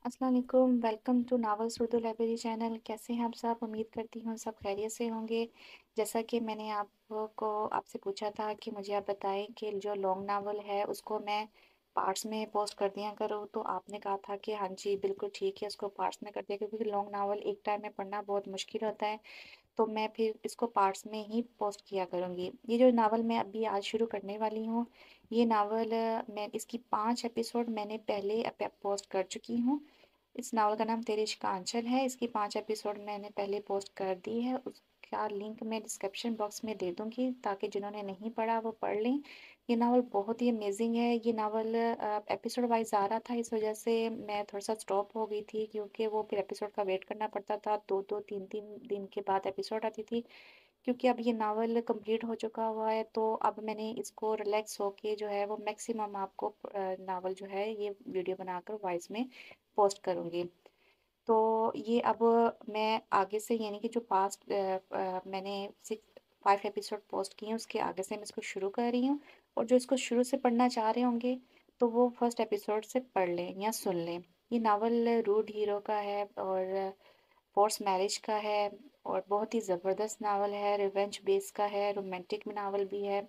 अस्सलाम वालेकुम, welcome to novels Urdu library channel. कैसे हैं आप सब? उम्मीद करती हूँ सब खैरियत से होंगे। जैसा कि मैंने आपको आपसे पूछा था कि मुझे आप बताएं कि जो लॉन्ग नावल है उसको मैं पार्ट्स में पोस्ट कर दिया करूँ, तो आपने कहा था कि हाँ जी बिल्कुल ठीक है, उसको पार्ट्स में कर दिया, क्योंकि लॉन्ग नावल एक टाइम में पढ़ना बहुत मुश्किल होता है। तो मैं फिर इसको पार्ट्स में ही पोस्ट किया करूँगी। ये जो नावल मैं अभी आज शुरू करने वाली हूँ, ये नावल मैं इसकी 5 एपिसोड मैंने पहले पोस्ट कर चुकी हूँ। इस नावल का नाम तेरे इश्क का आंचल है। इसकी 5 एपिसोड मैंने पहले पोस्ट कर दी है। उसका लिंक मैं डिस्क्रिप्शन बॉक्स में दे दूँगी, ताकि जिन्होंने नहीं पढ़ा वो पढ़ लें। ये नावल बहुत ही अमेज़िंग है। ये नावल एपिसोड वाइज़ आ रहा था, इस वज़ह से मैं थोड़ा-सा स्टॉप हो गई थी, क्योंकि वो फिर एपिसोड का वेट करना पड़ता था। 2-2 3-3 दिन के बाद एपिसोड आती थी। क्योंकि अब ये नावल कंप्लीट हो चुका हुआ है, तो अब मैंने इसको रिलैक्स होके जो है वो मैक्सिमम आपको नावल जो है ये वीडियो बनाकर वॉइस में पोस्ट करूँगी। तो ये अब मैं आगे से, यानी कि जो पास्ट मैंने 5 एपिसोड पोस्ट किए हैं, उसके आगे से मैं इसको शुरू कर रही हूँ। और जो इसको शुरू से पढ़ना चाह रहे होंगे, तो वो फर्स्ट एपिसोड से पढ़ लें या सुन लें। ये नावल रूड हीरो का है और फोर्स मैरिज का है, और बहुत ही ज़बरदस्त नावल है। रिवेंज बेस का है, रोमांटिक नावल भी है।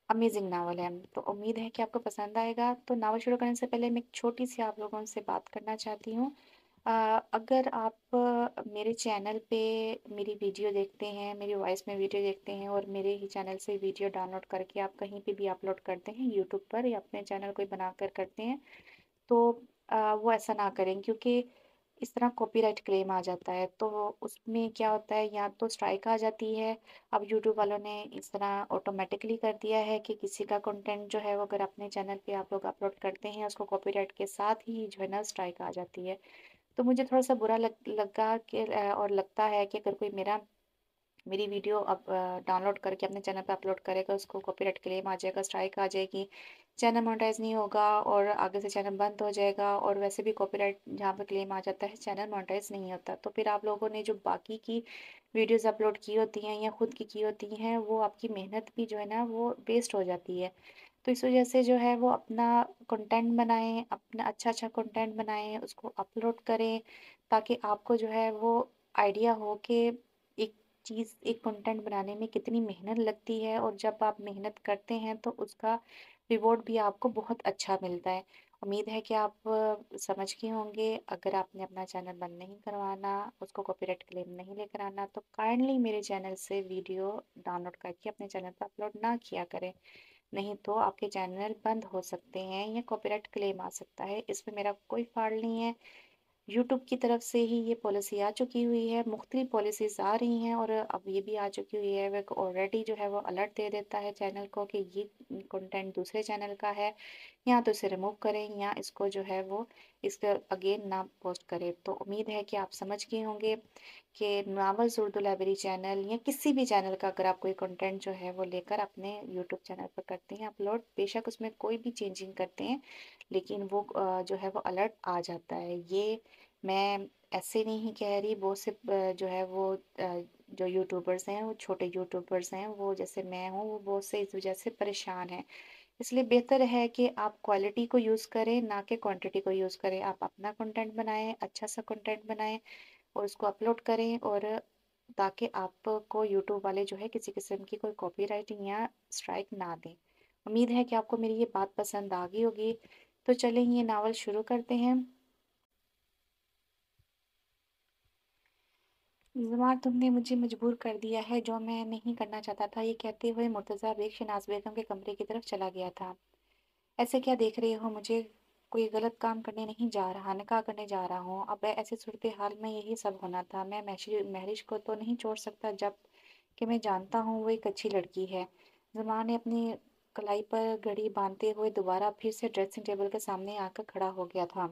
अमेजिंग नावल है। तो उम्मीद है कि आपको पसंद आएगा। तो नावल शुरू करने से पहले मैं एक छोटी सी आप लोगों से बात करना चाहती हूँ। अगर आप मेरे चैनल पे मेरी वीडियो देखते हैं, मेरी वॉइस में वीडियो देखते हैं, और मेरे ही चैनल से वीडियो डाउनलोड करके आप कहीं पे भी अपलोड करते हैं यूट्यूब पर, या अपने चैनल कोई बनाकर करते हैं, तो वो ऐसा ना करें, क्योंकि इस तरह कॉपीराइट क्लेम आ जाता है। तो उसमें क्या होता है, या तो स्ट्राइक आ जाती है। अब यूट्यूब वालों ने इस तरह ऑटोमेटिकली कर दिया है कि किसी का कंटेंट जो है वो अगर अपने चैनल पे आप लोग अपलोड करते हैं, उसको कॉपीराइट के साथ ही जो है ना स्ट्राइक आ जाती है। तो मुझे थोड़ा-सा बुरा लगा कि और लगता है कि अगर कोई मेरी वीडियो अब डाउनलोड करके अपने चैनल पे अपलोड करेगा, उसको कॉपीराइट क्लेम आ जाएगा, स्ट्राइक आ जाएगी, चैनल मोनेटाइज नहीं होगा, और आगे से चैनल बंद हो जाएगा। और वैसे भी कॉपीराइट जहाँ पे क्लेम आ जाता है, चैनल मोनेटाइज नहीं होता। तो फिर आप लोगों ने जो बाकी की वीडियोस अपलोड की होती हैं या खुद की होती हैं, वो आपकी मेहनत भी जो है ना वो वेस्ट हो जाती है। तो इस वजह से जो है वो अपना कंटेंट बनाएं, अपना अच्छा अच्छा कंटेंट बनाएं, उसको अपलोड करें, ताकि आपको जो है वो आइडिया हो कि एक चीज़, एक कंटेंट बनाने में कितनी मेहनत लगती है, और जब आप मेहनत करते हैं तो उसका रिवॉर्ड भी आपको बहुत अच्छा मिलता है। उम्मीद है कि आप समझ गए होंगे। अगर आपने अपना चैनल बंद नहीं करवाना, उसको कॉपीराइट क्लेम नहीं लेकर आना, तो काइंडली मेरे चैनल से वीडियो डाउनलोड करके अपने चैनल पर अपलोड ना किया करें। नहीं तो आपके चैनल बंद हो सकते हैं या कॉपीराइट क्लेम आ सकता है। इसमें मेरा कोई फाल्ट नहीं है। यूट्यूब की तरफ से ही ये पॉलिसी आ चुकी हुई है। मुख्तलिफ पॉलिसीज़ आ रही हैं, और अब ये भी आ चुकी हुई है। वो ऑलरेडी जो है वो अलर्ट दे देता है चैनल को कि ये कंटेंट दूसरे चैनल का है, या तो इसे रिमूव करें, या इसको जो है वो इसका अगेन ना पोस्ट करें। तो उम्मीद है कि आप समझ गए होंगे कि नावल्स उर्दू लाइब्रेरी चैनल या किसी भी चैनल का अगर आप कोई कंटेंट जो है वो लेकर अपने यूट्यूब चैनल पर करते हैं अपलोड, बेशक उसमें कोई भी चेंजिंग करते हैं, लेकिन वो जो है वो अलर्ट आ जाता है। ये मैं ऐसे नहीं कह रही, बहुत से जो है वो जो यूट्यूबर्स हैं, वो छोटे यूट्यूबर्स हैं, वो जैसे मैं हूँ, वो बहुत से इस वजह से परेशान हैं। इसलिए बेहतर है कि आप क्वालिटी को यूज़ करें, ना कि क्वांटिटी को यूज़ करें। आप अपना कंटेंट बनाएं, अच्छा सा कंटेंट बनाएं, और उसको अपलोड करें, और ताकि आपको यूट्यूब वाले जो है किसी किस्म की कोई कॉपीराइटिंग या स्ट्राइक ना दें। उम्मीद है कि आपको मेरी ये बात पसंद आ गई होगी। तो चलें ये नावल शुरू करते हैं। ज़ुमार, तुमने मुझे मजबूर कर दिया है, जो मैं नहीं करना चाहता था। ये कहते हुए मुर्तज़ा बेग शहनाज बेगम के कमरे की तरफ चला गया था। ऐसे क्या देख रहे हो मुझे? कोई गलत काम करने नहीं जा रहा, निकाह करने जा रहा हूँ। अब ऐसी सूरत हाल में यही सब होना था। मैं महरिश को तो नहीं छोड़ सकता, जब कि मैं जानता हूँ वो एक अच्छी लड़की है। ज़ुमार ने अपनी कलाई पर घड़ी बांधते हुए दोबारा फिर से ड्रेसिंग टेबल के सामने आकर खड़ा हो गया था।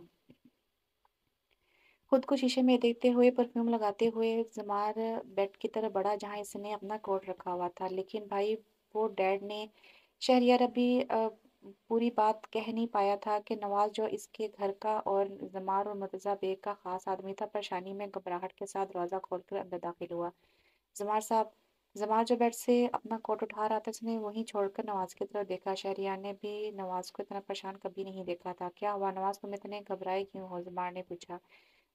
खुद को शीशे में देखते हुए, परफ्यूम लगाते हुए, ज़ुमार बेड की तरफ बढ़ा जहाँ इसने अपना कोट रखा हुआ था। लेकिन भाई, वो डैड ने शहरयार अभी पूरी बात कह नहीं पाया था कि नवाज जो इसके घर का और ज़ुमार और मुर्तज़ा बेग का ख़ास आदमी था, परेशानी में घबराहट के साथ दरवाज़ा खोलकर अंदर दाखिल हुआ। ज़ुमार साहब, जमार जो बेड से अपना कोट उठा रहा था, उसने वहीं छोड़कर नवाज की तरफ देखा। शहरयार ने भी नवाज को इतना परेशान कभी नहीं देखा था। क्या हुआ नवाज, तुम इतने घबराए क्यों हो? जमार ने पूछा।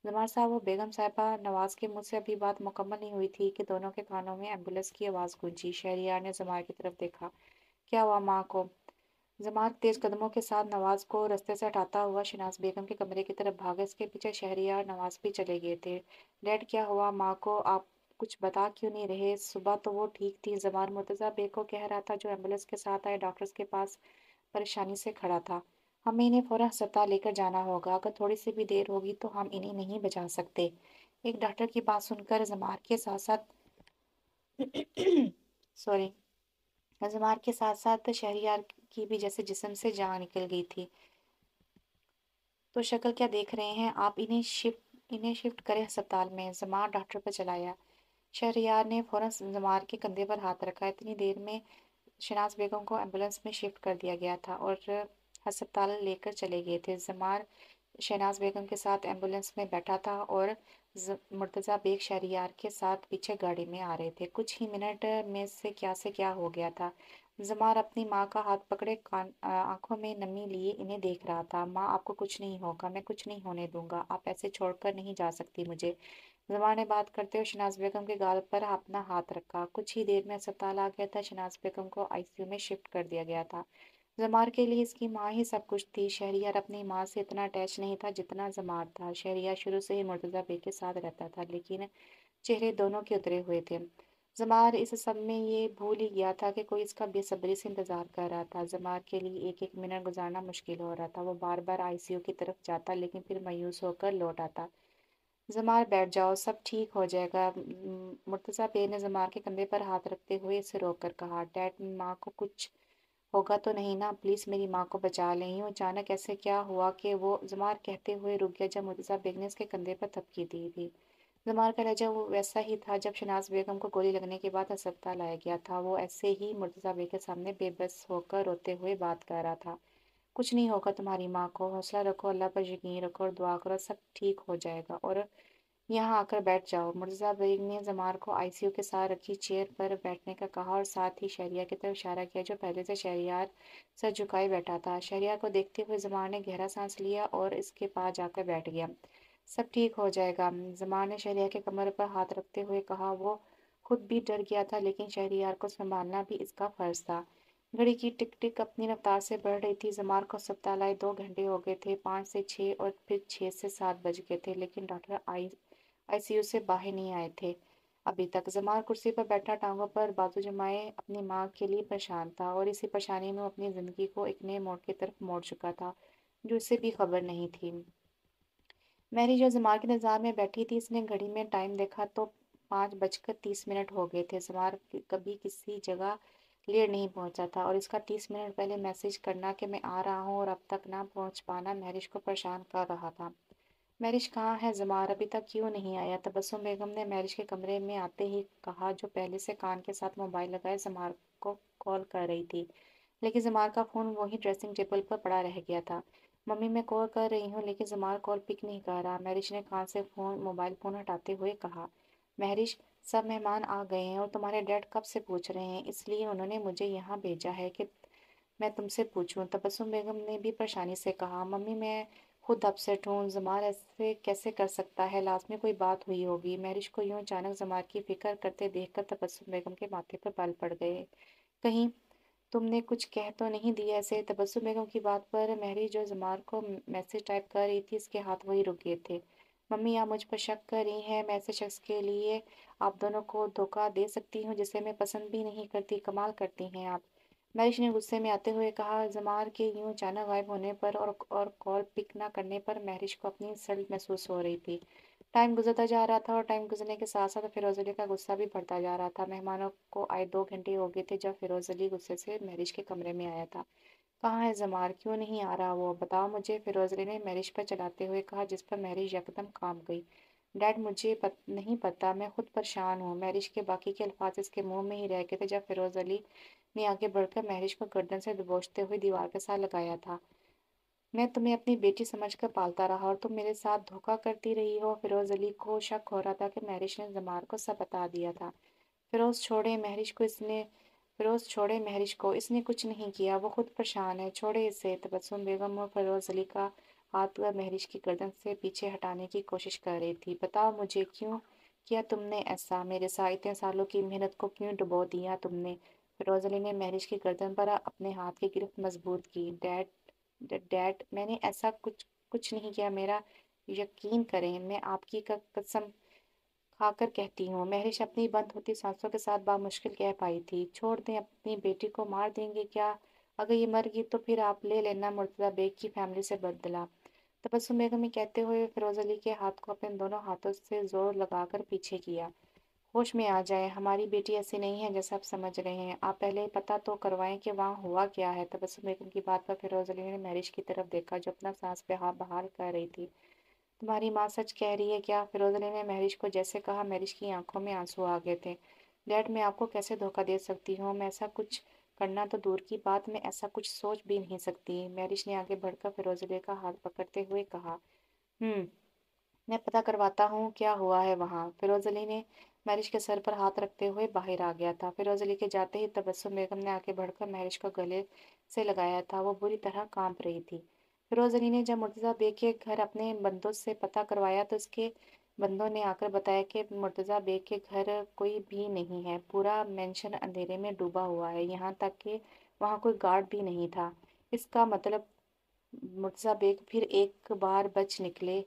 जमार साहब, वो बेगम साहिबा। नवाज के मुंह से अभी बात मुकम्मल नहीं हुई थी कि दोनों के कानों में एम्बुलेंस की आवाज़ गूंजी। शहरयार ने जमार की तरफ देखा। क्या हुआ माँ को? जमात तेज कदमों के साथ नवाज को रास्ते से हटाता हुआ शहनाज बेगम के कमरे की तरफ भागा। इसके पीछे शहरियार नवाज भी चले गए थे। डैड, क्या हुआ माँ को? आप कुछ बता क्यों नहीं रहे? सुबह तो वो ठीक थी। जमान मुर्तजा बेग को कह रहा था, जो एम्बुलेंस के साथ आए डॉक्टर्स के पास परेशानी से खड़ा था। हमें इन्हें फौरन अस्पताल लेकर जाना होगा। अगर थोड़ी सी भी देर होगी तो हम इन्हें नहीं बचा सकते। एक डॉक्टर की बात सुनकर जमार के साथ साथ सॉरी जमार के साथ साथ शहरियार की भी जैसे जिस्म से जान निकल गई थी। तो शक्ल क्या देख रहे हैं आप? इन्हें शिफ्ट करें अस्पताल में। जमार डॉक्टर पर चलाया। शहरयार ने फौरन जमार के कंधे पर हाथ रखा। इतनी देर में शनाज बेगम को एम्बुलेंस में शिफ्ट कर दिया गया था और अस्पताल लेकर चले गए थे। जमार शहनाज बेगम के साथ एम्बुलेंस में बैठा था और मुर्तज़ा बेग शहरियार के साथ पीछे गाड़ी में आ रहे थे। कुछ ही मिनट में से क्या हो गया था। जमार अपनी माँ का हाथ पकड़े आंखों में नमी लिए इन्हें देख रहा था। माँ, आपको कुछ नहीं होगा, मैं कुछ नहीं होने दूंगा। आप ऐसे छोड़कर नहीं जा सकती मुझे। जमार ने बात करते हुए शनाज बेगम के गाल पर अपना हाथ रखा। कुछ ही देर में अस्पताल आ गया था। शनाज बेगम को आईसीयू में शिफ्ट कर दिया गया था। जमार के लिए इसकी माँ ही सब कुछ थी। शहरियार अपनी माँ से इतना अटैच नहीं था जितना जमार था। शहरियार शुरू से ही मुर्तज़ा बेग के साथ रहता था, लेकिन चेहरे दोनों के उतरे हुए थे। जमार इस सब में ये भूल ही गया था कि कोई इसका बेसब्री से इंतजार कर रहा था। जमार के लिए एक एक मिनट गुजारना मुश्किल हो रहा था। वो बार बार आईसीयू की तरफ जाता, लेकिन फिर मायूस होकर लौट आता। जमार, बैठ जाओ, सब ठीक हो जाएगा। मुर्तज़ा बेग ने जमार के कंधे पर हाथ रखते हुए इसे रोककर कहा। डैड, माँ को कुछ होगा तो नहीं ना? प्लीज़ मेरी माँ को बचा लें। यूँ अचानक ऐसे क्या हुआ कि वो? जमार कहते हुए रुक गया जब मुर्तज़ा बेग ने उसके कंधे पर थपकी दी थी। जमार का लहजा वो वैसा ही था जब शनाज बेगम को गोली लगने के बाद अस्पताल लाया गया था। वो ऐसे ही मुर्तज़ा बेग के सामने बेबस होकर रोते हुए बात कर रहा था। कुछ नहीं होगा तुम्हारी माँ को। हौसला रखो, अल्लाह पर यकीन रखो और दुआ करो, सब ठीक हो जाएगा। और यहाँ आकर बैठ जाओ। मुर्तज़ा बेग ने जमार को आईसीयू के साथ रखी चेयर पर बैठने का कहा और साथ ही शहरियार की तरफ इशारा किया, जो पहले से शहरियार सर झुकाए बैठा था। शहरियार को देखते हुए जमार ने गहरा सांस लिया और इसके पास जाकर बैठ गया। सब ठीक हो जाएगा, जमार ने शहरियार के कमर पर हाथ रखते हुए कहा। वो खुद भी डर गया था, लेकिन शहरियार को संभालना भी इसका फर्ज था। घड़ी की टिक टिक अपनी रफ्तार से बढ़ रही थी। जमार को अस्पताल आए 2 घंटे हो गए थे। 5 से 6 और फिर 6 से 7 बज गए थे, लेकिन डॉक्टर आईसीयू से बाहर नहीं आए थे अभी तक। जमाल कुर्सी पर बैठा टांगों पर बाजू जमाए अपनी माँ के लिए परेशान था, और इसी परेशानी में वो अपनी जिंदगी को एक नए मोड़ की तरफ मोड़ चुका था, जो उसे भी खबर नहीं थी। मैरी जो जमाल के इंतजार में बैठी थी, इसने घड़ी में टाइम देखा तो 5:30 हो गए थे। जमाल कभी किसी जगह लेट नहीं पहुंचा था, और इसका 30 मिनट पहले मैसेज करना कि मैं आ रहा हूँ और अब तक ना पहुंच पाना महरिश को परेशान कर रहा था। महरिश कहाँ है? जमार अभी तक क्यों नहीं आया? तबस्सुम बेगम ने महरिश के कमरे में आते ही कहा, जो पहले से कान के साथ मोबाइल लगाए जमार को कॉल कर रही थी। लेकिन जमार का फोन वहीं ड्रेसिंग टेबल पर पड़ा रह गया था। मम्मी, मैं कॉल कर रही हूँ, लेकिन जमार कॉल पिक नहीं कर रहा। महरिश ने कान से मोबाइल फोन हटाते हुए कहा। महरिश, सब मेहमान आ गए हैं और तुम्हारे डैड कब से पूछ रहे हैं, इसलिए उन्होंने मुझे यहाँ भेजा है कि मैं तुमसे पूछूं। तबस्सुम बेगम ने भी परेशानी से कहा। मम्मी, मैं खुद अपसेट हूँ। जमार ऐसे कैसे कर सकता है? लाजमी कोई बात हुई होगी। महरिश को यूं अचानक जमार की फिक्र करते देखकर तबस्सुम बेगम के माथे पर बाल पड़ गए। कहीं तुमने कुछ कह तो नहीं दिया ऐसे? तबस्सुम बेगम की बात पर महरी, जो जमार को मैसेज टाइप कर रही थी, इसके हाथ वही रुक गए थे। मम्मी, आप मुझ पर शक कर रही हैं? मैं ऐसे शख्स के लिए आप दोनों को धोखा दे सकती हूँ जिसे मैं पसंद भी नहीं करती? कमाल करती हैं आप। मैरिश ने गुस्से में आते हुए कहा। जमार के यूं अचानक गायब होने पर और कॉल पिक न करने पर महरिश को अपनी इंसल्ट महसूस हो रही थी। टाइम गुजरता जा रहा था, और टाइम गुजरने के साथ साथ फिरोज अली का गुस्सा भी बढ़ता जा रहा था। मेहमानों को आए 2 घंटे हो गए थे जब फिरोज अली गुस्से से महरिश के कमरे में आया था। कहाँ है जमार? क्यों नहीं आ रहा वो? बताओ मुझे, फिरोज अली ने महरिश पर चलाते हुए कहा, जिस पर महरिश यकदम कांप गई। डैड, मुझे नहीं पता, मैं खुद परेशान हूँ। महरिश के बाकी के अल्फाज इसके मुंह में ही रह गए थे जब फिरोज अली ने आगे बढ़कर महरिश को गर्दन से दबोचते हुए दीवार के साथ लगाया था। मैं तुम्हें अपनी बेटी समझकर पालता रहा और तुम मेरे साथ धोखा करती रही हो। फिरोज अली को शक हो रहा था कि महरिश ने जमार को सब बता दिया था। فیروز چھوڑے مہرش کو، اس نے کچھ نہیں کیا، وہ خود پریشان ہے، چھوڑے اسے۔ تبسم بیگم اور فیروز علی کا ہاتھ مہرش کی گردن سے پیچھے ہٹانے کی کوشش کر رہی تھی۔ بتاؤ مجھے، کیوں کیا تم نے ایسا؟ میرے ساتھ اتنے سالوں کی محنت کو کیوں ڈبو دیا تم نے؟ فیروز علی نے مہرش کی گردن پر اپنے ہاتھ کی گرفت مضبوط کی۔ ڈیڈ، میں نے ایسا کچھ نہیں کیا، میرا یقین کریں، میں آپ کی قسم کھا کر کہتی ہوں۔ مہرش اپنی بند ہوتی سانسوں کے ساتھ بامشکل کہہ پائی تھی۔ چھوڑ دیں، اپنی بیٹی کو مار دیں گے کیا؟ اگر یہ مر گئی تو پھر آپ لے لینا مرتضی بیگ کی فیملی سے بدلہ۔ تبسم بیگم نے کہتے ہوئے فیروز علی کے ہاتھ کو اپنے دونوں ہاتھوں سے زور لگا کر پیچھے کیا۔ ہوش میں آ جائے، ہماری بیٹی ایسی نہیں ہے جیسا آپ سمجھ رہے ہیں، آپ پہلے پتہ تو کروائیں کہ وہاں ہوا کیا ہے۔ تبسم بیگم کی بات پر فیروز علی نے مہرش کی طرف دیکھا جو اپنا سانس بحال کر رہی تھی۔ تمہاری ماں سچ کہہ رہی ہے کیا؟ فیروز علی نے مہرش کو جیسے کہا، مہرش کی آنکھوں میں آنسو آ گئے تھے۔ ڈیڈ، میں آپ کو کیسے دھوکہ دے سکتی ہوں؟ میں ایسا کچھ کرنا تو دور کی بات، میں ایسا کچھ سوچ بھی نہیں سکتی۔ مہرش نے آگے بڑھ کر فیروز علی کا ہاتھ پکڑتے ہوئے کہا۔ میں پتہ کرواتا ہوں کیا ہوا ہے وہاں۔ فیروز علی نے مہرش کے سر پر ہاتھ رکھتے ہوئے باہر آ گیا تھا۔ فیروز علی کے جاتے ہی تبسم بیگم نے آگے بڑھ کر مہرش کو گلے سے لگایا تھا، وہ بری طرح کانپ رہی تھی۔ فیروز علی نے جب مرتضی بیگ کے گھر اپنے بندوں سے پتہ کروایا تو اس کے بندوں نے آ کر بتایا کہ مرتضی بیگ کے گھر کوئی بھی نہیں ہے، پورا مینشن اندھیرے میں ڈوبا ہوا ہے، یہاں تک کہ وہاں کوئی گارڈ بھی نہیں تھا۔ اس کا مطلب مرتضی بیگ پھر ایک بار بچ نکلے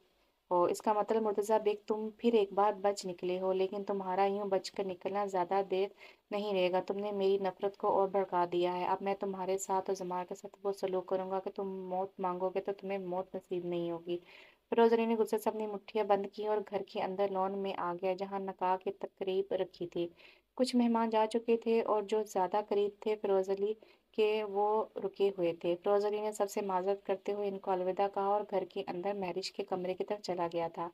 اس کا مطلب مرتضی بیگ تم پھر ایک بار بچ نکلے ہو، لیکن تمہارا یوں بچ کر نکلنا زیادہ دیر نہیں رہے گا۔ تم نے میری نفرت کو اور بھڑکا دیا ہے۔ اب میں تمہارے ساتھ اور زمار کے ساتھ وہ سلوک کروں گا کہ تم موت مانگو گے تو تمہیں موت نصیب نہیں ہوگی۔ فیروز علی نے غصے سے اپنی مٹھیاں بند کی اور گھر کے اندر لان میں آ گیا جہاں نکاح کی تقریب رکھی تھی۔ کچھ مہمان جا چکے تھے اور جو زیادہ قریب تھے فیروز علی کے وہ رکے ہوئے تھے۔ فیروز علی نے سب سے معذرت کرتے ہوئے ان کو الوداع کہا اور گھر کے اندر مہرش کے کمرے کی طرف چلا گیا تھا۔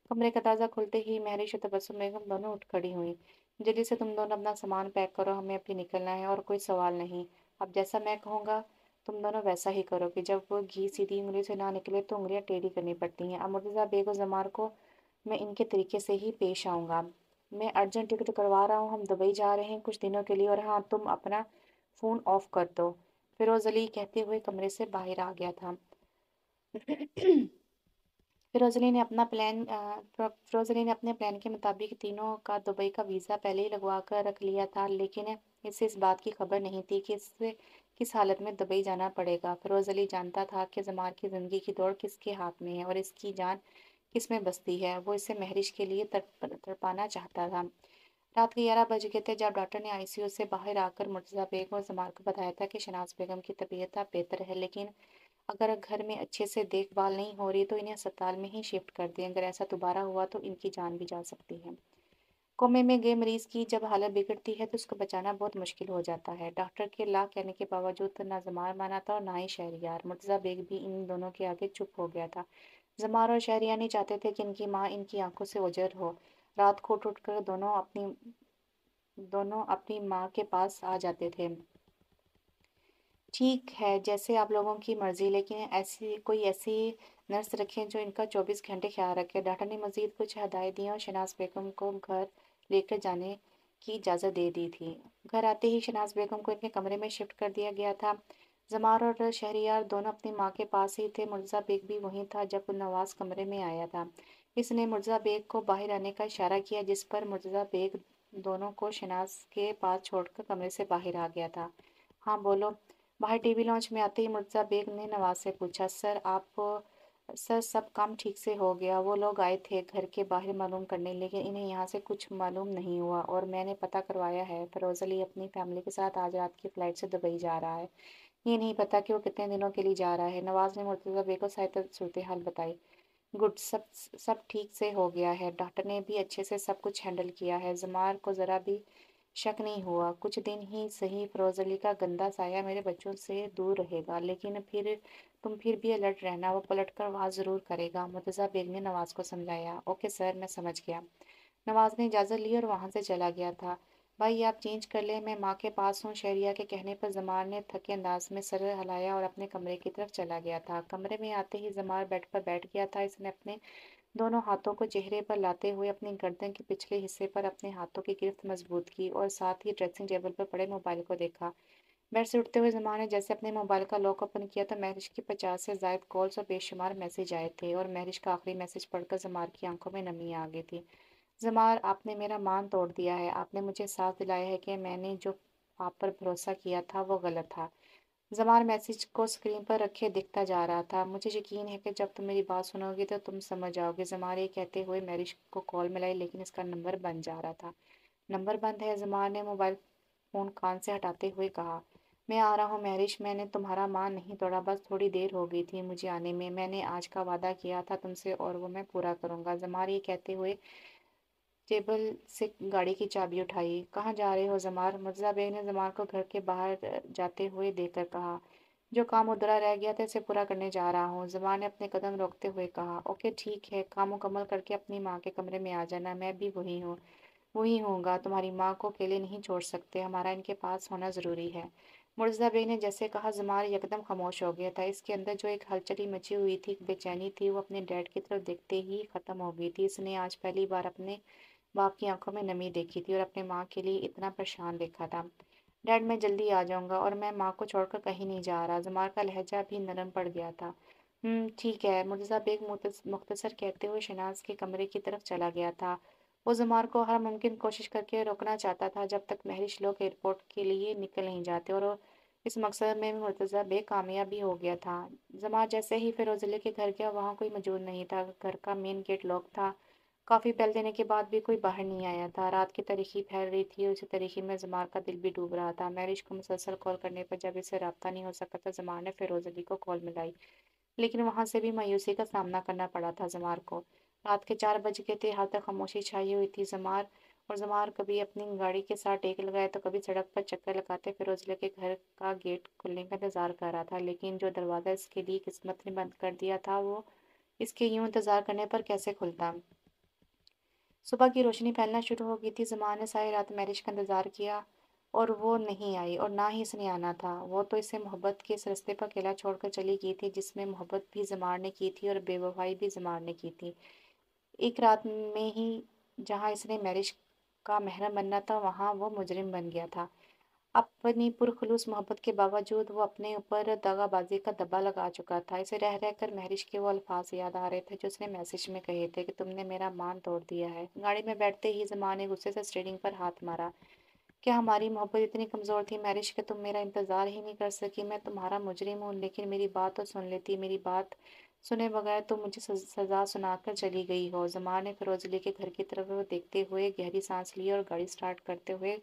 کمرے کا دروازہ کھلتے ہی مہرش اور تبسم بیگم دونوں اٹھ کھڑی ہوئیں۔ جلدی سے تم دونوں اپنا سامان پیک کرو، ہمیں ابھی نکلنا ہے اور کوئی سوال نہیں۔ اب جیسا میں کہوں گا تم دونوں ویسا ہی کرو کہ جب وہ گھی سیدھی انگلی سے نہ نکلے تو انگلیاں ٹیڑھی کرنی پڑتی ہیں۔ اب مرتضی بیگ اور زمار کو میں ان کے طریقے سے ہی پیش آؤں گا۔ میں ارجنٹ ٹکٹ کروا رہا ہوں، ہم دبئی جا رہے ہیں کچھ دنوں کے لیے، اور ہاں تم اپنا فون آف کر دو، فیروز علی کہتے ہوئے کمرے سے باہر آ گیا تھا۔ فیروز علی نے اپنے پلان کے مطابق تینوں کا دبئی کا ویزا پہلے ہی لگوا کر رکھ لیا تھا، لیکن اسے اس بات کی خبر نہیں تھی کہ اسے کس حالت میں دبئی جانا پڑے گا۔ فیروز علی جانتا تھا کہ زمار کی زندگی کی دوڑ کس کے ہاتھ میں ہے اور اس کی جان کس میں بستی ہے۔ وہ اسے مہرش کے لیے تڑپانا چاہتا تھا۔ رات کے 11 بج گئے تھے جب ڈاکٹر نے ICU سے باہر آ کر مرتضی بیگ اور زمار کو بتایا تھا کہ شناز بیگم کی طبیعت اب بہتر ہے، لیکن اگر گھر میں اچھے سے دیکھ بھال نہیں ہو رہی تو انہیں اسپتال میں ہی شفٹ کر دیں، اگر ایسا دوبارہ ہوا تو ان کی جان بھی جا سکتی ہے۔ کومے میں گئے مریض کی جب حالت بگڑتی ہے تو اس کو بچانا بہت مشکل ہو جاتا ہے۔ ڈاکٹر کے لاکھ کہنے کے باوجود نہ زمار مانا تھا اور نہ ہی شہریار۔ مرتضی بیگ بھی ان دونوں کے آگے چپ ہو گیا تھا۔ زمار اور شہریار نہیں چاہتے تھے کہ ان کی ماں ان کی آنکھوں سے اوجھل ہو۔ رات کو اٹھ کر دونوں اپنی ماں کے پاس آ جاتے تھے۔ ٹھیک ہے، جیسے آپ لوگوں کی مرضی، لیکن ایسی نرس رکھیں جو ان کا 24 گھنٹے خیال رکھے۔ ڈاکٹر نے مزید کچھ ہدایت دیں اور شناز بیگم کو گھر لے کر جانے کی اجازت دے دی تھی۔ گھر آتے ہی شناز بیگم کو ان کے کمرے میں شفٹ کر دیا گیا تھا۔ زمار اور شہریار دونوں اپنی ماں کے پاس ہی تھے۔ مرتضی بیگ بھی وہیں تھا جب نواز کمرے میں آیا تھا۔ اس نے مرتضی بیگ کو باہر آنے کا اشارہ کیا، جس پر مرتضی بیگ دونوں کو شناز کے پاس چھوڑ کر کمرے سے باہر آ گیا تھا۔ ہاں بولو۔ باہر ٹی وی لانچ میں آتے ہی مرتضی بیگ نے نواز سے پوچھا، سر سب کام ٹھیک سے ہو گیا؟ وہ لوگ آئے تھے گھر کے باہر معلوم کرنے، لیکن انہیں یہاں سے کچھ معلوم نہیں ہوا اور میں نے پتہ کروایا ہے۔ فیروز علی اپنی فیملی کے ساتھ آج رات کی فلائٹ سے دبئی جا رہا ہے، یہ نہیں پتا کہ وہ کتنے دنوں کے لیے جا رہا ہے۔ نواز نے مرتضی بیگ کو ساری صورتحال بتائی۔ گڈ، سب ٹھیک سے ہو گیا ہے، ڈاکٹر نے بھی اچھے سے سب کچھ ہینڈل کیا ہے۔ زمار کو ذرا بھی شک نہیں ہوا۔ کچھ دن ہی صحیح فیروز علی کا گندا سایہ میرے بچوں سے دور رہے گا، لیکن تم پھر بھی الرٹ رہنا، وہ پلٹ کر آواز ضرور کرے گا، مرتضی بیگ نے نواز کو سمجھایا۔ اوکے سر، میں سمجھ گیا۔ نواز نے اجازت لی اور وہاں سے چلا گیا تھا۔ بھائی آپ چینج کر لیں، میں ماں کے پاس ہوں۔ شہریار کے کہنے پر زمار نے تھکے انداز میں سر ہلایا اور اپنے کمرے کی طرف چلا گیا تھا۔ کمرے میں آتے ہی زمار بیڈ پر بیٹھ گیا تھا۔ اس نے اپنے दोनों हाथों को चेहरे पर लाते हुए अपनी गर्दन के पिछले हिस्से पर अपने हाथों की गिरफ्त मजबूत की और साथ ही ड्रेसिंग टेबल पर पड़े मोबाइल को देखा। बेड से उठते हुए ज़मान ने जैसे अपने मोबाइल का लॉक ओपन किया तो महरिश की 50 से ज़ायद कॉल्स और बेशुमार मैसेज आए थे और महरिश का आखिरी मैसेज पढ़कर ज़मार की आंखों में नमी आ गई थी। ज़मार, आपने मेरा मान तोड़ दिया है। आपने मुझे साथ दिलाया है कि मैंने जो आप पर भरोसा किया था वो गलत था। ज़मार मैसेज को स्क्रीन पर रखे दिखता जा रहा था। मुझे यकीन है कि जब तुम मेरी बात सुनोगे तो तुम समझ जाओगे। ज़मार ये कहते हुए महरिश को कॉल मिलाई लेकिन इसका नंबर बंद जा रहा था। नंबर बंद है। ज़मार ने मोबाइल फ़ोन कान से हटाते हुए कहा। मैं आ रहा हूँ महरिश, मैंने तुम्हारा मान नहीं तोड़ा, बस थोड़ी देर हो गई थी मुझे आने में। मैंने आज का वादा किया था तुमसे और वो मैं पूरा करूँगा। ज़मार ये कहते हुए टेबल से गाड़ी की चाबी उठाई। कहाँ जा रहे हो ज़मार? मुर्तज़ा बेग ने ज़मार को घर के बाहर जाते हुए देखकर कहा। जो काम अधूरा रह गया था इसे पूरा करने जा रहा हूँ। ज़मार ने अपने कदम रोकते हुए कहा। ओके ठीक है, काम मुकम्मल करके अपनी माँ के कमरे में आ जाना, मैं भी वही होऊंगा। तुम्हारी माँ को अकेले नहीं छोड़ सकते, हमारा इनके पास होना ज़रूरी है। मुर्तज़ा बेग ने जैसे कहा ज़मार यकदम खामोश हो गया था। इसके अंदर जो एक हलचली मची हुई थी, एक बेचैनी थी, वो अपने डैड की तरफ देखते ही ख़त्म हो गई थी। इसने आज पहली बार अपने बाप की आंखों में नमी देखी थी और अपने माँ के लिए इतना परेशान देखा था। डैड, मैं जल्दी आ जाऊंगा और मैं माँ को छोड़कर कहीं नहीं जा रहा। जमार का लहजा भी नरम पड़ गया था। ठीक है, मुर्तज़ा बेग मुख्तसर कहते हुए शहनाज के कमरे की तरफ चला गया था। वो जमार को हर मुमकिन कोशिश करके रोकना चाहता था जब तक महरिश लोग एयरपोर्ट के लिए निकल नहीं जाते और इस मकसद में भी मुर्तज़ा बेग कामयाब भी हो गया था। जमार जैसे ही फिरोजले के घर गया वहाँ कोई मौजूद नहीं था। घर का मेन गेट लॉक था। काफ़ी बैल देने के बाद भी कोई बाहर नहीं आया था। रात की तारीकी फैल रही थी और उसी तारीकी में ज़मार का दिल भी डूब रहा था। मैरिज को मुसलसल कॉल करने पर जब इससे राब्ता नहीं हो सका तो ज़मार ने फिरोज़ अली को कॉल मिलाई, लेकिन वहाँ से भी मायूसी का सामना करना पड़ा था ज़मार को। रात के 4 बज गए थे, हर तक खामोशी छाई हुई थी। ज़मार कभी अपनी गाड़ी के साथ टेक लगाए तो कभी सड़क पर चक्कर लगाते फिरोज़ अली के घर का गेट खुलने का इंतज़ार कर रहा था, लेकिन जो दरवाज़ा इसके लिए किस्मत ने बंद कर दिया था वो इसके यूं इंतज़ार करने पर कैसे खुलता। सुबह की रोशनी फैलना शुरू हो गई थी। ज़मान ने सारी रात मैरिज का इंतज़ार किया और वो नहीं आई और ना ही इसने आना था। वो तो इसे मोहब्बत के इस रास्ते पर अकेला छोड़कर चली गई थी जिसमें मोहब्बत भी ज़मान ने की थी और बेवफाई भी ज़मान ने की थी। एक रात में ही जहाँ इसने मैरिज का महरम बनना था वहाँ वो मुजरिम बन गया था। अपनी पुरखुलूस मोहब्बत के बावजूद वो अपने ऊपर दगाबाजी का दब्बा लगा चुका था। इसे रह रह कर महरिश के वो अल्फाज याद आ रहे थे जो उसने मैसेज में कहे थे कि तुमने मेरा मान तोड़ दिया है। गाड़ी में बैठते ही ज़मान ने गुस्से से स्टीयरिंग पर हाथ मारा। क्या हमारी मोहब्बत इतनी कमज़ोर थी मैरिश कि तुम मेरा इंतज़ार ही नहीं कर सकी? मैं तुम्हारा मुजरिम हूँ लेकिन मेरी बात तो सुन लेती। मेरी बात सुने बगैर तुम मुझे सज़ा सुनाकर चली गई हो। ज़मान ने फिरोज़ के घर की तरफ देखते हुए गहरी सांस ली और गाड़ी स्टार्ट करते हुए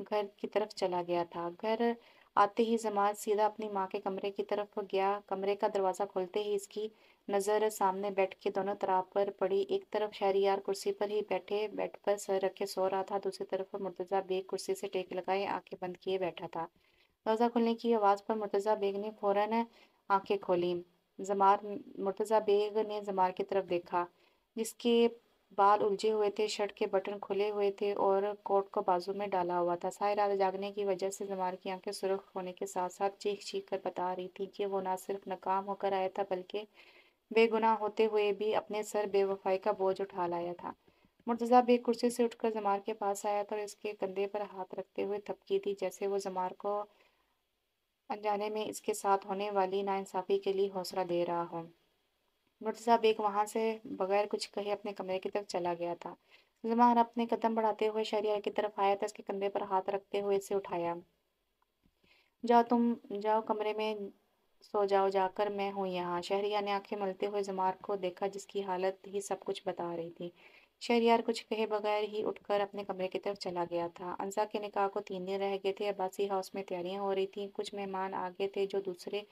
घर की तरफ चला गया था। घर आते ही जमात सीधा अपनी माँ के कमरे की तरफ गया। कमरे का दरवाज़ा खोलते ही इसकी नज़र सामने बेड के दोनों तरफ पर पड़ी। एक तरफ शहरियार कुर्सी पर ही बैठे बेड पर सर रखे सो रहा था, दूसरी तरफ मुर्तज़ा बेग कुर्सी से टेक लगाए आंखें बंद किए बैठा था। दरवाज़ा खुलने की आवाज़ पर मुर्तज़ा बेग ने फौरन आंखें खोली। जमार मुर्तज़ा बेग ने जमार की तरफ देखा, जिसके बाल उलझे हुए थे, शर्ट के बटन खुले हुए थे और कोट को बाजू में डाला हुआ था। सारी रात जागने की वजह से जमार की आंखें सुर्ख होने के साथ साथ चीख चीख कर बता रही थी कि वो ना सिर्फ नाकाम होकर आया था बल्कि बेगुनाह होते हुए भी अपने सर बेवफाई का बोझ उठा लाया था। मुर्तज़ा बेग कुर्सी से उठकर जमार के पास आया था और इसके कंधे पर हाथ रखते हुए थपकी थी जैसे वो जमार को अनजाने में इसके साथ होने वाली नाइंसाफी के लिए हौसला दे रहा हो। मुर्तज़ा बेग वहां से बगैर कुछ कहे अपने कमरे की तरफ चला गया था। ज़मान अपने कदम बढ़ाते हुए शहरियार की तरफ आया था, उसके कंधे पर हाथ रखते हुए इसे उठाया। जाओ तुम, जाओ कमरे में सो जाओ जाकर, मैं हूँ यहाँ। शहरियार ने आंखें मलते हुए ज़मार को देखा जिसकी हालत ही सब कुछ बता रही थी। शहरियार कुछ कहे बगैर ही उठकर अपने कमरे की तरफ चला गया था। अंसा के निकाह को 3 दिन रह गए थे। अब्बासी हाउस में तैयारियां हो रही थी। कुछ मेहमान आ गए थे जो दूसरे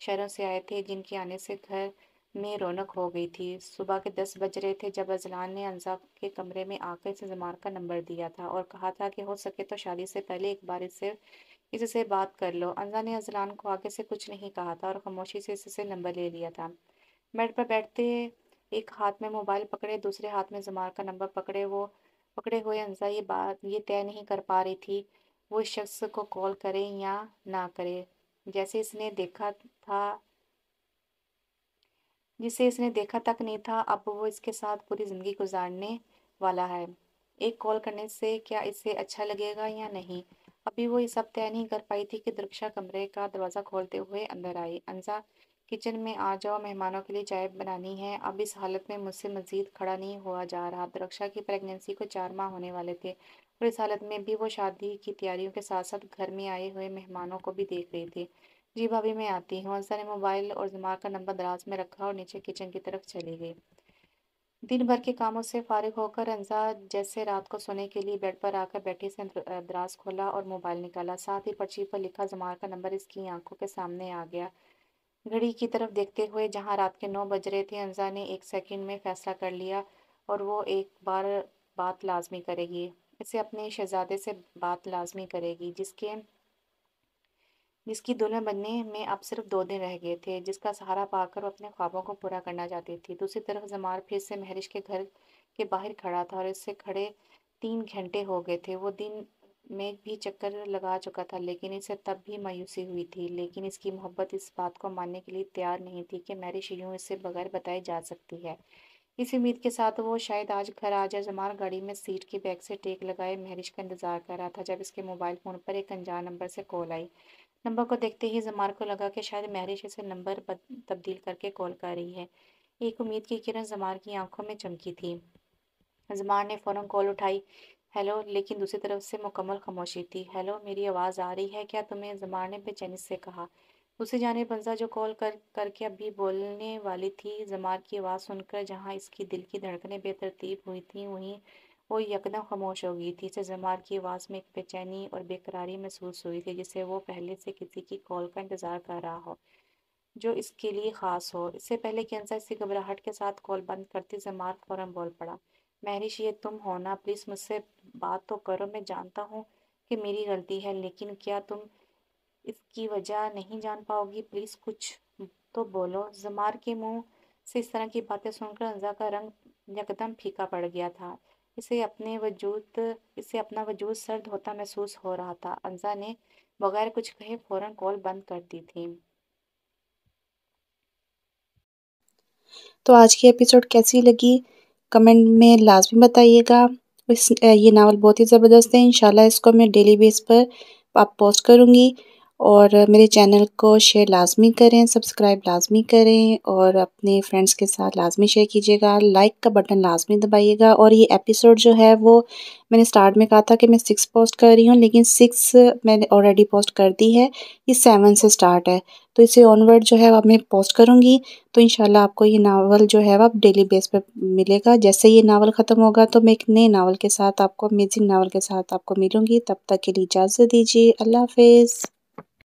शहरों से आए थे, जिनके आने से घर में रौनक हो गई थी। सुबह के 10 बज रहे थे जब अजलान ने अंसा के कमरे में आकर इसे ज़मार का नंबर दिया था और कहा था कि हो सके तो शादी से पहले एक बार इससे बात कर लो। अंजा ने अजलान को आगे से कुछ नहीं कहा था और खामोशी से इससे नंबर ले लिया था। बेड पर बैठते एक हाथ में मोबाइल पकड़े, दूसरे हाथ में जमार का नंबर पकड़े हुए अंजा ये तय नहीं कर पा रही थी वो इस शख्स को कॉल करे या ना करे। जैसे इसने देखा था जिसे इसने देखा तक नहीं था, अब वो इसके साथ पूरी ज़िंदगी गुजारने वाला है। एक कॉल करने से क्या इसे अच्छा लगेगा या नहीं? अभी वो ये सब तय नहीं कर पाई थी कि दीक्षा कमरे का दरवाज़ा खोलते हुए अंदर आई। अंजा, किचन में आ जाओ, मेहमानों के लिए चाय बनानी है। अब इस हालत में मुझसे मज़ीद खड़ा नहीं हुआ जा रहा। दीक्षा की प्रेगनेंसी को 4 माह होने वाले थे और इस हालत में भी वो शादी की तैयारियों के साथ-साथ घर में आए हुए मेहमानों को भी देख रही थी। जी भाभी, मैं आती हूँ। अंसा ने मोबाइल और दिमाग का नंबर दराज में रखा और नीचे किचन की तरफ चली गई। दिन भर के कामों से फारिग होकर अंसा जैसे रात को सोने के लिए बेड पर आकर बैठी से दराज खोला और मोबाइल निकाला। साथ ही पर्ची पर लिखा जमाल का नंबर इसकी आंखों के सामने आ गया। घड़ी की तरफ देखते हुए जहां रात के 9 बज रहे थे, अंसा ने एक सेकंड में फैसला कर लिया और वो एक बार बात लाजमी करेगी। इसे अपने शहजादे से बात लाजमी करेगी, जिसकी दुल्हन बनने में अब सिर्फ 2 दिन रह गए थे, जिसका सहारा पाकर वो अपने ख्वाबों को पूरा करना चाहती थी। दूसरी तरफ जमाल फिर से महरिश के घर के बाहर खड़ा था और इससे खड़े 3 घंटे हो गए थे। वो दिन में भी चक्कर लगा चुका था, लेकिन इसे तब भी मायूसी हुई थी। लेकिन इसकी मोहब्बत इस बात को मानने के लिए तैयार नहीं थी कि महरिश यूं इससे बगैर बताए जा सकती है। इस उम्मीद के साथ वो शायद आज घर आ जाए। जमाल गाड़ी में सीट के बैग से टेक लगाए महरिश का इंतजार कर रहा था, जब इसके मोबाइल फोन पर एक अनजान नंबर से कॉल आई। नंबर को देखते ही जमाल को लगा कि शायद महरिश इसे नंबर तब्दील करके कॉल कर रही है। एक उम्मीद की किरण जमाल की आंखों में चमकी थी। जमाल ने फौरन कॉल उठाई। हेलो, लेकिन दूसरी तरफ से मुकम्मल खामोशी थी। हेलो, मेरी आवाज़ आ रही है क्या तुम्हें? जमाल ने बेचैनी से कहा। दूसरी जानिब बंजा जो कॉल करके अभी बोलने वाली थी, जमाल की आवाज़ सुनकर जहां इसकी दिल की धड़कनें बेतरतीब हुई थी, वहीं वो यकदम खामोश हो गई थी। इसे जमाल की आवाज़ में एक बेचैनी और बेकरारी महसूस हुई थी, जिसे वो पहले से किसी की कॉल का इंतजार कर रहा हो, जो इसके लिए खास हो। इससे पहले कि अंसा इसी घबराहट के साथ कॉल बंद करती, जमाल फौरन बोल पड़ा। महरिश, ये तुम हो ना? प्लीज़ मुझसे बात तो करो। मैं जानता हूँ कि मेरी गलती है, लेकिन क्या तुम इसकी वजह नहीं जान पाओगी? प्लीज़ कुछ तो बोलो। जमाल के मुंह से इस तरह की बातें सुनकर अंजा का रंग यकदम फीका पड़ गया था। इसे अपना वजूद सर्द होता महसूस हो रहा था। अंजा ने बगैर कुछ कहे फौरन कॉल बंद कर दी थी। तो आज की एपिसोड कैसी लगी कमेंट में लाजमी बताइएगा। ये नावल बहुत ही ज़बरदस्त है। इंशाल्लाह इसको मैं डेली बेस पर आप पोस्ट करूँगी और मेरे चैनल को शेयर लाजमी करें, सब्सक्राइब लाजमी करें और अपने फ्रेंड्स के साथ लाजमी शेयर कीजिएगा। लाइक का बटन लाजमी दबाइएगा। और ये एपिसोड जो है वो मैंने स्टार्ट में कहा था कि मैं 6 पोस्ट कर रही हूँ, लेकिन 6 मैंने ऑलरेडी पोस्ट कर दी है। ये 7 से स्टार्ट है, तो इसे ऑनवर्ड जो है अब मैं पोस्ट करूँगी। तो इंशाल्लाह आपको ये नावल जो है वो अब डेली बेस पे मिलेगा। जैसे ये नावल ख़त्म होगा तो मैं एक नए नावल के साथ आपको, अमेजिंग नावल के साथ आपको मिलूँगी। तब तक के लिए इजाज़त दीजिए। अल्लाह हाफ़िज़।